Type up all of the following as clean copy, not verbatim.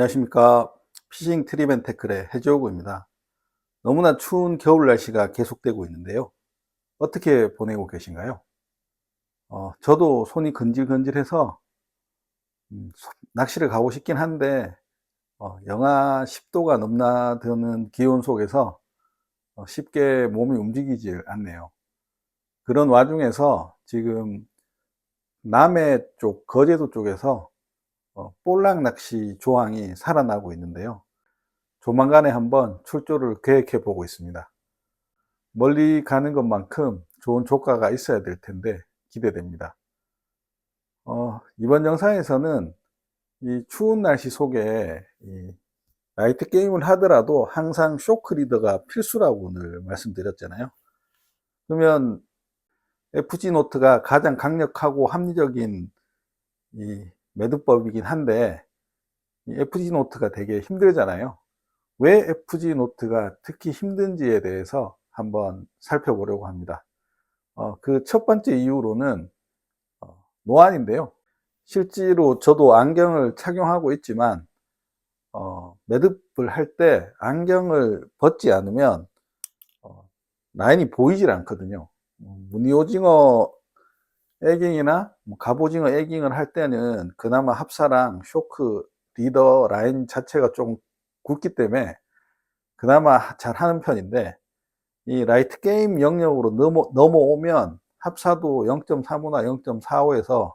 안녕하십니까. 피싱 트립앤태클의 해지호구입니다. 너무나 추운 겨울 날씨가 계속되고 있는데요. 어떻게 보내고 계신가요? 저도 손이 근질근질해서 낚시를 가고 싶긴 한데 영하 10도가 넘나드는 기온 속에서 쉽게 몸이 움직이질 않네요. 그런 와중에서 지금 남해 쪽, 거제도 쪽에서 볼락 낚시 조항이 살아나고 있는데요. 조만간에 한번 출조를 계획해 보고 있습니다. 멀리 가는 것만큼 좋은 조과가 있어야 될 텐데 기대됩니다. 이번 영상에서는 이 추운 날씨 속에 이 나이트 게임을 하더라도 항상 쇼크 리더가 필수라고 오늘 말씀드렸잖아요. 그러면 FG 노트가 가장 강력하고 합리적인 이 매듭법이긴 한데 이 FG 노트가 되게 힘들잖아요. 왜 FG 노트가 특히 힘든지에 대해서 한번 살펴보려고 합니다. 그 첫 번째 이유로는 노안인데요. 실제로 저도 안경을 착용하고 있지만 매듭을 할 때 안경을 벗지 않으면 라인이 보이질 않거든요. 무늬오징어 에깅이나 갑오징어 에깅을 할 때는 그나마 합사랑 쇼크 리더 라인 자체가 좀 굵기 때문에 그나마 잘 하는 편인데 이 라이트 게임 영역으로 넘어오면 합사도 0.35나 0.45에서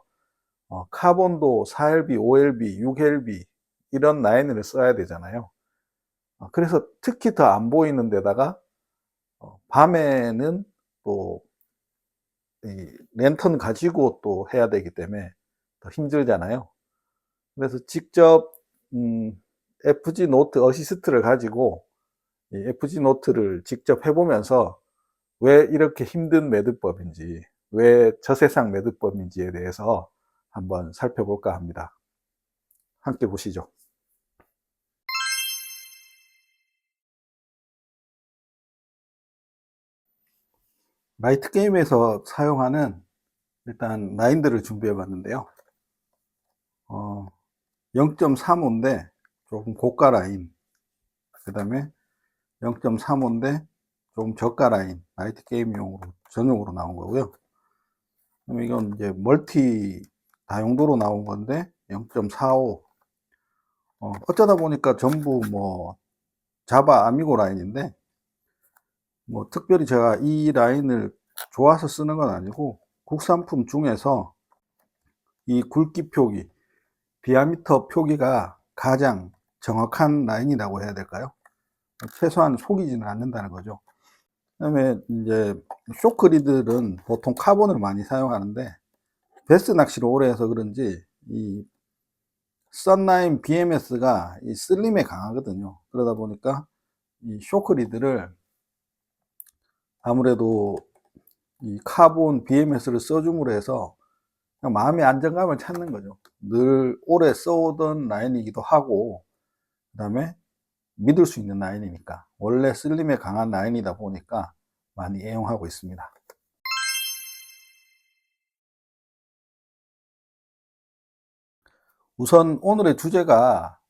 카본도 4LB, 5LB, 6LB 이런 라인을 써야 되잖아요. 그래서 특히 더 안 보이는 데다가 밤에는 또 이 랜턴 가지고 또 해야 되기 때문에 더 힘들잖아요. 그래서 직접 FG 노트 어시스트를 가지고 이 FG 노트를 직접 해보면서 왜 이렇게 힘든 매듭법인지, 왜 저세상 매듭법인지에 대해서 한번 살펴볼까 합니다. 함께 보시죠. 라이트 게임에서 사용하는 일단 라인들을 준비해 봤는데요. 0.35인데 조금 고가 라인, 그 다음에 0.35인데 좀 저가 라인, 라이트 게임용으로 전용으로 나온 거고요. 그럼 이건 이제 멀티 다용도로 나온 건데 0.45. 어쩌다 보니까 전부 뭐 자바 아미고 라인인데 뭐 특별히 제가 이 라인을 좋아서 쓰는 건 아니고 국산품 중에서 이 굵기 표기, 디아미터 표기가 가장 정확한 라인이라고 해야 될까요? 최소한 속이지는 않는다는 거죠. 그다음에 이제 쇼크리들은 보통 카본을 많이 사용하는데 베스 낚시를 오래 해서 그런지 이 썬라인 BMS가 이 슬림에 강하거든요. 그러다 보니까 이 쇼크리들을 아무래도 이 카본 BMS를 써줌으로 해서 그냥 마음의 안정감을 찾는 거죠. 늘 오래 써오던 라인이기도 하고, 그 다음에 믿을 수 있는 라인이니까. 원래 슬림에 강한 라인이다 보니까 많이 애용하고 있습니다. 우선 오늘의 주제가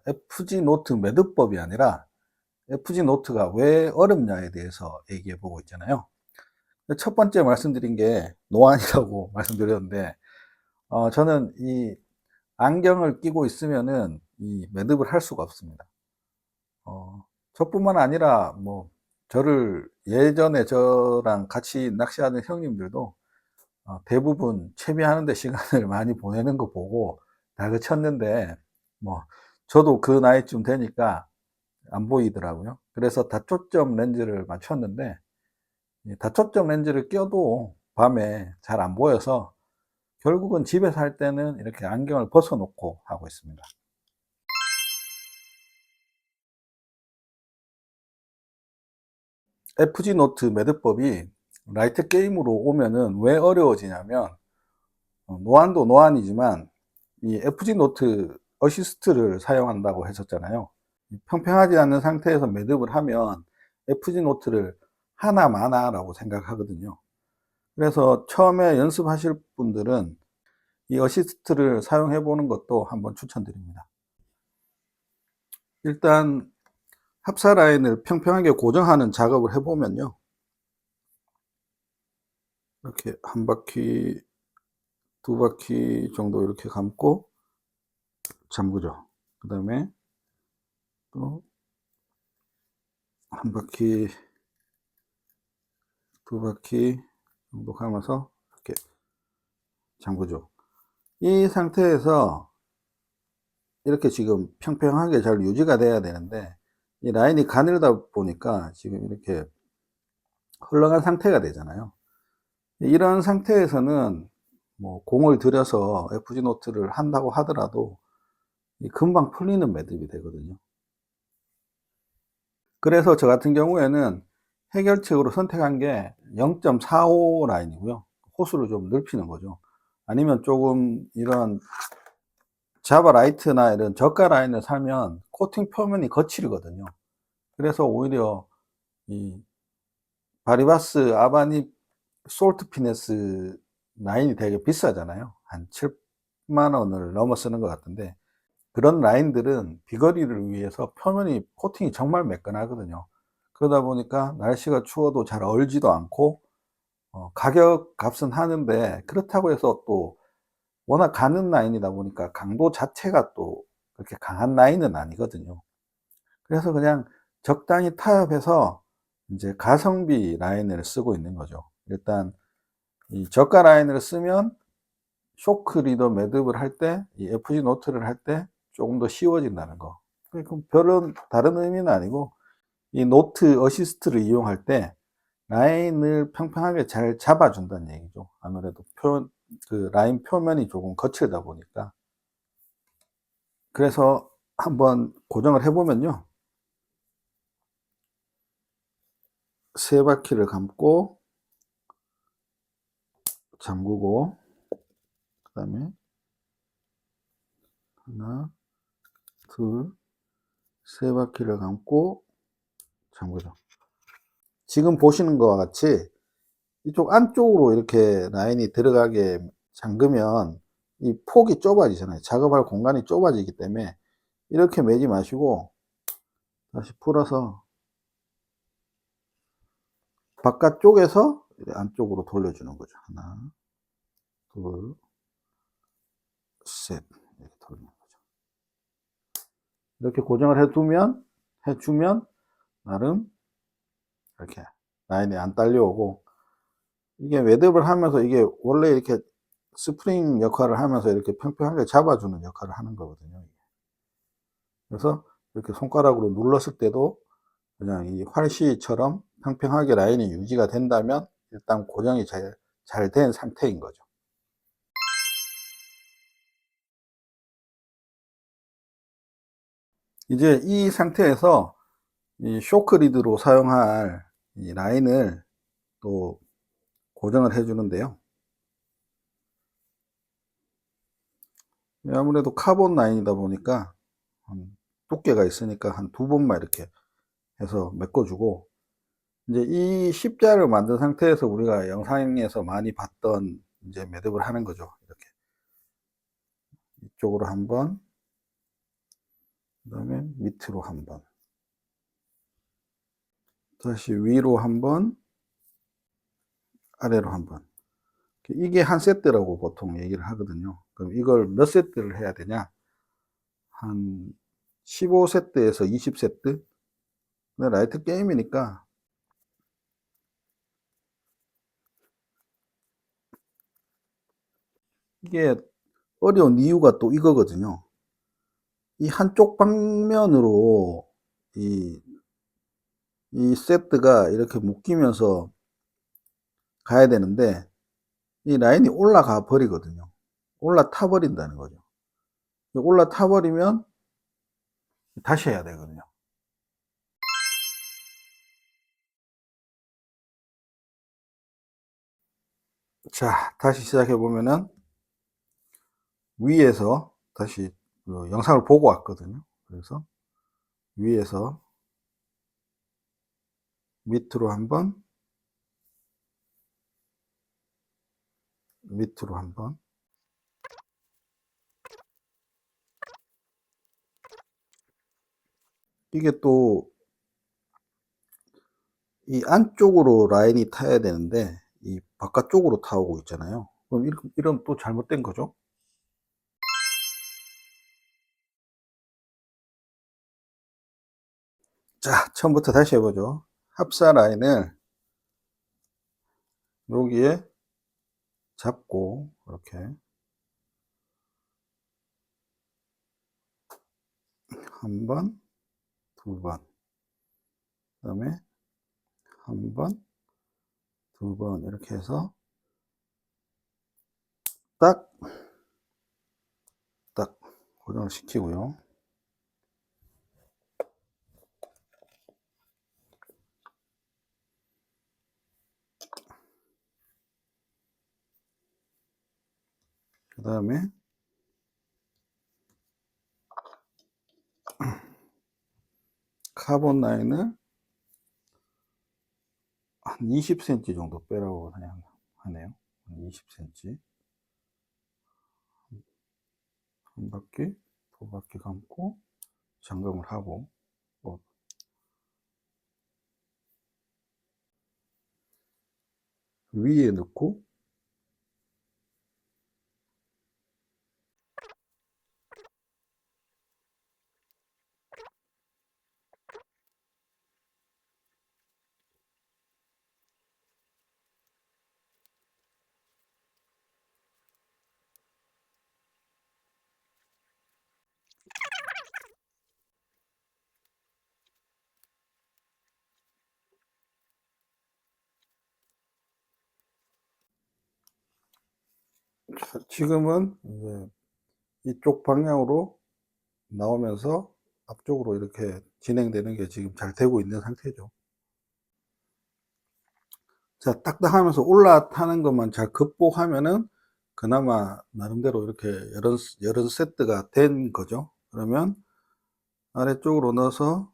FG 노트 매듭법이 아니라 FG 노트가 왜 어렵냐에 대해서 얘기해 보고 있잖아요. 첫 번째 말씀드린 게 노안이라고 말씀드렸는데, 저는 이 안경을 끼고 있으면은 이 매듭을 할 수가 없습니다. 저뿐만 아니라 뭐 저를 예전에 저랑 같이 낚시하는 형님들도 대부분 채비하는 데 시간을 많이 보내는 거 보고 다그쳤는데 뭐 저도 그 나이쯤 되니까 안 보이더라고요. 그래서 다초점 렌즈를 맞췄는데 이 다초점 렌즈를 껴도 밤에 잘 안 보여서 결국은 집에서 할 때는 이렇게 안경을 벗어 놓고 하고 있습니다. FG 노트 매듭법이 라이트 게임으로 오면은 왜 어려워지냐면 노안도 노안이지만 이 FG 노트 어시스트를 사용한다고 했었잖아요. 평평하지 않은 상태에서 매듭을 하면 FG 노트를 하나마나라고 생각하거든요. 그래서 처음에 연습하실 분들은 이 어시스트를 사용해 보는 것도 한번 추천드립니다. 일단 합사 라인을 평평하게 고정하는 작업을 해 보면요. 이렇게 한 바퀴, 두 바퀴 정도 이렇게 감고 잠그죠. 그다음에 또 한 바퀴, 두 바퀴 정도 감아서 이렇게 잠그죠. 이 상태에서 이렇게 지금 평평하게 잘 유지가 돼야 되는데 이 라인이 가늘다 보니까 지금 이렇게 흘러간 상태가 되잖아요. 이런 상태에서는 뭐 공을 들여서 FG 노트를 한다고 하더라도 금방 풀리는 매듭이 되거든요. 그래서 저 같은 경우에는 해결책으로 선택한 게 0.45 라인이고요. 호수를 좀 넓히는 거죠. 아니면 조금 이런 자바 라이트나 이런 저가 라인을 사면 코팅 표면이 거칠거든요. 그래서 오히려 이 바리바스 아바니 솔트 피네스 라인이 되게 비싸잖아요. 한 7만 원을 넘어 쓰는 것 같은데 그런 라인들은 비거리를 위해서 표면이 코팅이 정말 매끈하거든요. 그러다 보니까 날씨가 추워도 잘 얼지도 않고 가격 값은 하는데 그렇다고 해서 또 워낙 가는 라인이다 보니까 강도 자체가 또 그렇게 강한 라인은 아니거든요. 그래서 그냥 적당히 타협해서 이제 가성비 라인을 쓰고 있는 거죠. 일단 이 저가 라인을 쓰면 쇼크 리더 매듭을 할 때, 이 FG 노트를 할 때 조금 더 쉬워진다는 거. 그럼 별은 다른 의미는 아니고, 이 노트 어시스트를 이용할 때 라인을 평평하게 잘 잡아준다는 얘기죠. 아무래도 그 라인 표면이 조금 거칠다 보니까. 그래서 한번 고정을 해보면요. 세 바퀴를 감고, 잠그고, 그 다음에 하나, 둘, 세 바퀴를 감고, 잠그죠. 지금 보시는 것과 같이 이쪽 안쪽으로 이렇게 라인이 들어가게 잠그면 이 폭이 좁아지잖아요. 작업할 공간이 좁아지기 때문에 이렇게 매지 마시고 다시 풀어서 바깥쪽에서 안쪽으로 돌려주는 거죠. 하나, 둘, 셋. 이렇게 돌리는 거죠. 이렇게 고정을 해주면 나름 이렇게 라인이 안 딸려오고 이게 매듭을 하면서 이게 원래 이렇게 스프링 역할을 하면서 이렇게 평평하게 잡아주는 역할을 하는 거거든요. 그래서 이렇게 손가락으로 눌렀을 때도 그냥 이 활시처럼 평평하게 라인이 유지가 된다면 일단 고정이 잘 된 상태인 거죠. 이제 이 상태에서 이 쇼크 리드로 사용할 이 라인을 또 고정을 해 주는데요. 아무래도 카본 라인이다 보니까 두께가 있으니까 한 두 번만 이렇게 해서 메꿔 주고 이제 이 십자를 만든 상태에서 우리가 영상에서 많이 봤던 이제 매듭을 하는 거죠. 이렇게 이쪽으로 한 번, 그다음에 밑으로 한 번, 다시 위로 한 번, 아래로 한 번. 이게 한 세트라고 보통 얘기를 하거든요. 그럼 이걸 몇 세트를 해야 되냐? 한 15세트에서 20세트? 라이트 게임이니까 이게 어려운 이유가 또 이거거든요. 이 한쪽 방면으로 이, 이 세트가 이렇게 묶이면서 가야 되는데 이 라인이 올라가 버리거든요. 올라타 버린다는 거죠. 올라타 버리면 다시 해야 되거든요. 자, 다시 시작해 보면은 위에서 다시 영상을 보고 왔거든요. 그래서 위에서 밑으로 한 번, 밑으로 한 번, 이게 또 이 안쪽으로 라인이 타야 되는데 이 바깥쪽으로 타오고 있잖아요. 그럼 이러면 또 잘못된 거죠. 자, 처음부터 다시 해보죠. 합사 라인을 여기에 잡고 이렇게 한 번, 두 번, 그다음에 한 번, 두 번 이렇게 해서 딱, 딱 고정을 시키고요. 그 다음에 카본 라인을 한 20cm 정도 빼라고 그냥 하네요. 20cm. 한 바퀴, 두 바퀴 감고 잠금을 하고 뭐 위에 넣고 지금은 이제 이쪽 방향으로 나오면서 앞쪽으로 이렇게 진행되는 게 지금 잘 되고 있는 상태죠. 자, 딱딱하면서 올라타는 것만 잘 극복하면은 그나마 나름대로 이렇게 여러 세트가 된 거죠. 그러면 아래쪽으로 넣어서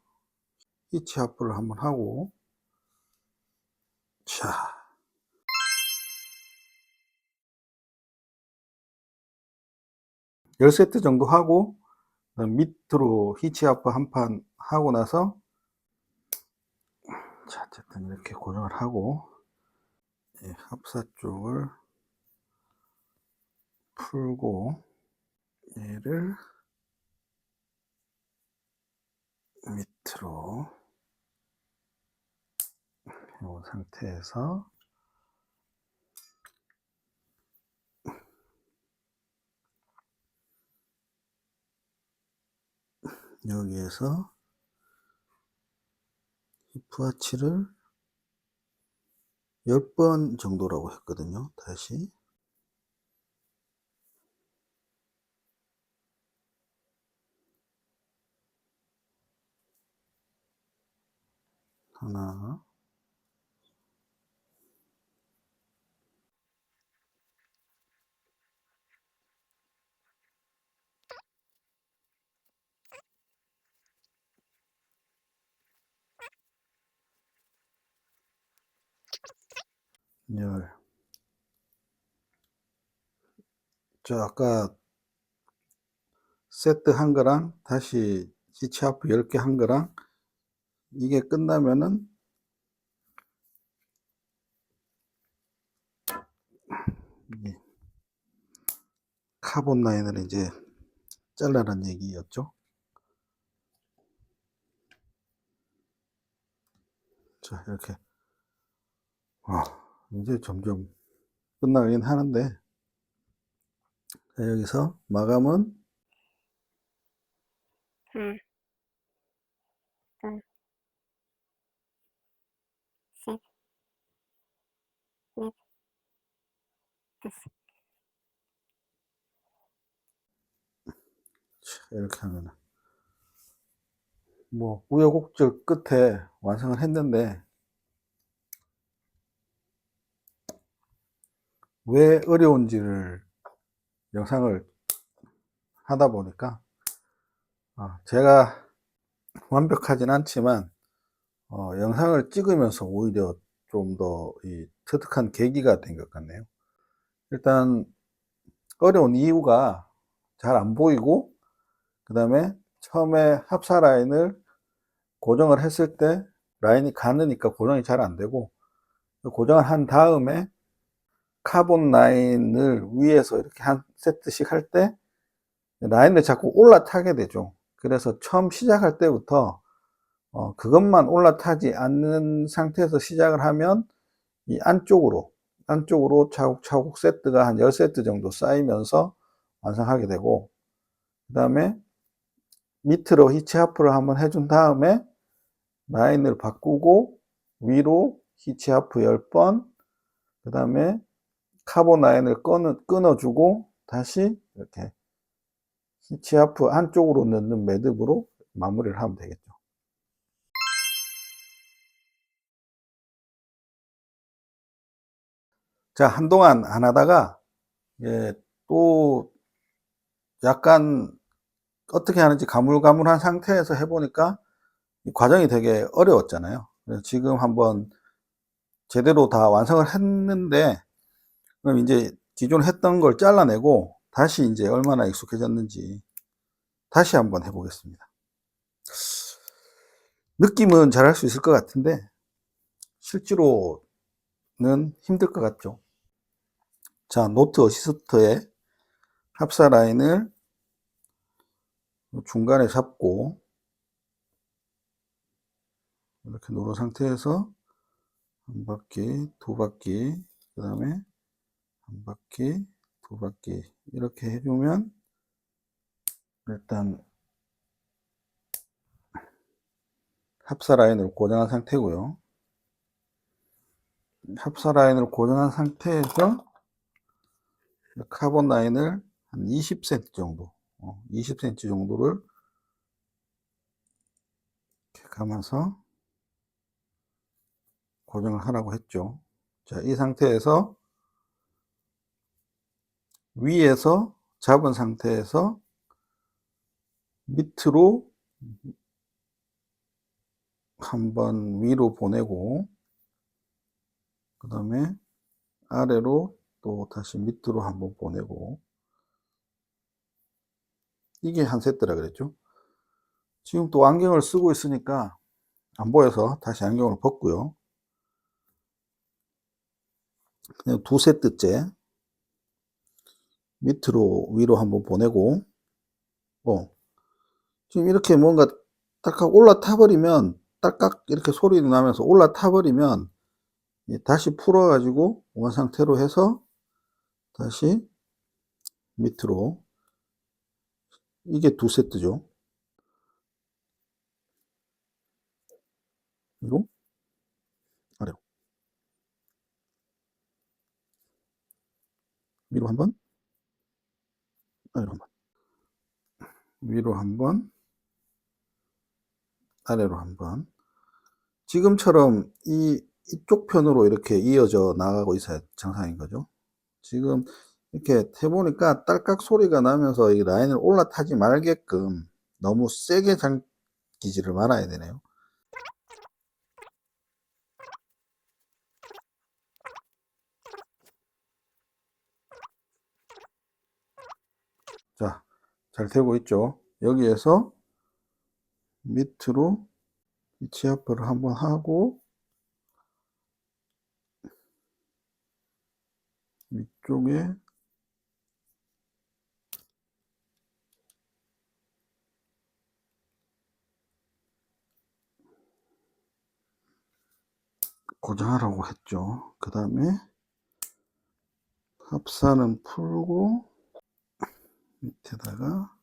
히치 하프를 한번 하고, 자, 10세트 정도 하고, 밑으로 히치 하프 한 판 하고 나서, 자, 어쨌든 이렇게 고정을 하고, 합사 쪽을 풀고, 얘를 밑으로, 이 상태에서, 여기에서 히프 아치를 10번 정도라고 했거든요. 다시 하나, 열. 자, 아까 세트 한 거랑 다시 히치 하프 10개 한 거랑 이게 끝나면은 카본 라인을 이제 잘라란 얘기였죠. 자, 이렇게 이제 점점 끝나긴 하는데, 자, 여기서 마감은 하나, 둘, 셋, 넷, 다섯. 이렇게 하면 뭐 우여곡절 끝에 완성을 했는데, 왜 어려운지를 영상을 하다 보니까 제가 완벽하진 않지만 영상을 찍으면서 오히려 좀 더 이 터득한 계기가 된 것 같네요. 일단 어려운 이유가 잘 안 보이고, 그 다음에 처음에 합사 라인을 고정을 했을 때 라인이 가느니까 고정이 잘 안 되고, 고정을 한 다음에 카본 라인을 위에서 이렇게 한 세트씩 할 때 라인을 자꾸 올라타게 되죠. 그래서 처음 시작할 때부터 그것만 올라타지 않는 상태에서 시작을 하면 이 안쪽으로 차곡차곡 세트가 한 10세트 정도 쌓이면서 완성하게 되고, 그 다음에 밑으로 히치하프를 한번 해준 다음에 라인을 바꾸고 위로 히치하프 10번, 그 다음에 카본 라인을 끊어주고 다시 이렇게 히치하프 안쪽으로 넣는 매듭으로 마무리를 하면 되겠죠. 자, 한동안 안 하다가 또 약간 어떻게 하는지 가물가물한 상태에서 해보니까 이 과정이 되게 어려웠잖아요. 그래서 지금 한번 제대로 다 완성을 했는데, 그럼 이제 기존 했던 걸 잘라내고 다시 이제 얼마나 익숙해졌는지 다시 한번 해보겠습니다. 느낌은 잘할 수 있을 것 같은데 실제로는 힘들 것 같죠. 자, 노트 어시스트에 합사 라인을 중간에 잡고 이렇게 누른 상태에서 한 바퀴, 두 바퀴, 그 다음에 한 바퀴, 두 바퀴 이렇게 해주면 일단 합사 라인을 고정한 상태고요. 합사 라인을 고정한 상태에서 카본 라인을 한 20cm 정도, 20cm 정도를 이렇게 감아서 고정을 하라고 했죠. 자, 이 상태에서 위에서 잡은 상태에서 밑으로 한번 위로 보내고, 그 다음에 아래로 또 다시 밑으로 한번 보내고, 이게 한 세트라 그랬죠. 지금 또 안경을 쓰고 있으니까 안 보여서 다시 안경을 벗고요. 그냥 두 세트째 밑으로 위로 한번 보내고, 지금 이렇게 뭔가 딱딱 올라타 버리면 딱딱 이렇게 소리 나면서 올라타 버리면 다시 풀어 가지고 원 상태로 해서 다시 밑으로, 이게 두 세트죠. 위로 아래로, 위로 한번, 아래로 한번, 위로 한번, 아래로 한번. 지금처럼 이쪽 편으로 이렇게 이어져 나가고 있어야 정상인 거죠. 지금 이렇게 해보니까 딸깍 소리가 나면서 이 라인을 올라타지 말게끔 너무 세게 당기지를 말아야 되네요. 자, 잘 되고 있죠. 여기에서 밑으로 위치아프를 한번 하고 위쪽에 고정하라고 했죠. 그 다음에 합사는 풀고 밑에다가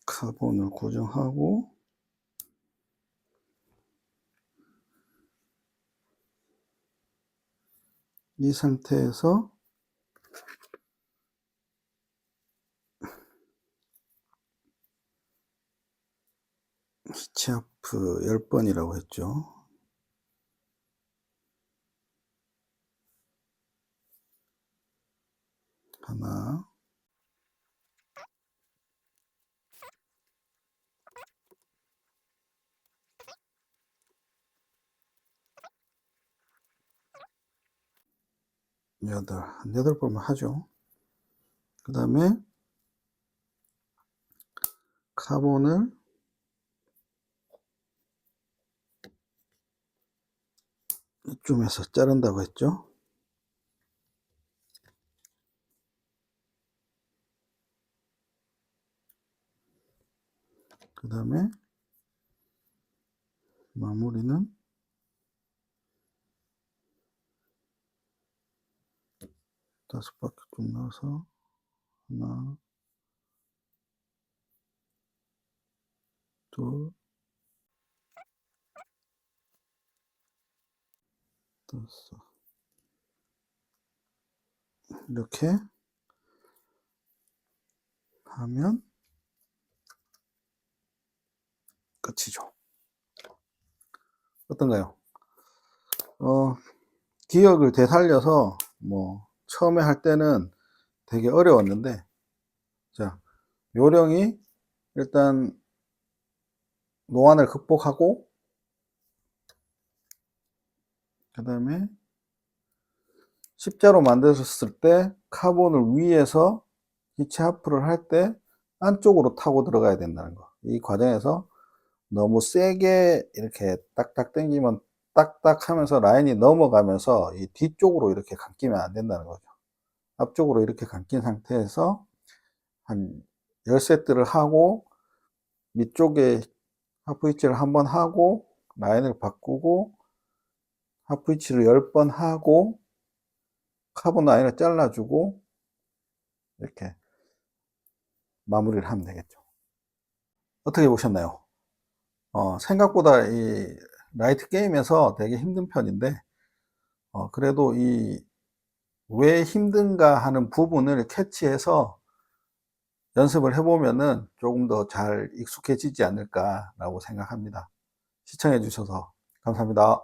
카본을 고정하고, 이 상태에서 히치하프 10번이라고 했죠. 하나, 한 8번만 하죠. 그 다음에 카본을 이쯤에서 자른다고 했죠. 그 다음에 마무리는 5바퀴 쭉 넣어서 하나, 둘, 5. 이렇게 하면 끝이죠. 어떤가요? 기억을 되살려서 처음에 할 때는 되게 어려웠는데, 자, 요령이 일단 노안을 극복하고, 그 다음에 십자로 만드셨을 때 카본을 위에서 기체 하프를 할 때 안쪽으로 타고 들어가야 된다는 거. 이 과정에서 너무 세게 이렇게 딱딱 당기면 딱딱 하면서 라인이 넘어가면서 이 뒤쪽으로 이렇게 감기면 안 된다는 거죠. 앞쪽으로 이렇게 감긴 상태에서 한 10세트를 하고 밑쪽에 하프 위치를 한번 하고 라인을 바꾸고 하프 위치를 10번 하고 카본 라인을 잘라주고 이렇게 마무리를 하면 되겠죠. 어떻게 보셨나요? 생각보다 이 라이트 게임에서 되게 힘든 편인데, 그래도 이 왜 힘든가 하는 부분을 캐치해서 연습을 해보면은 조금 더 잘 익숙해지지 않을까라고 생각합니다. 시청해 주셔서 감사합니다.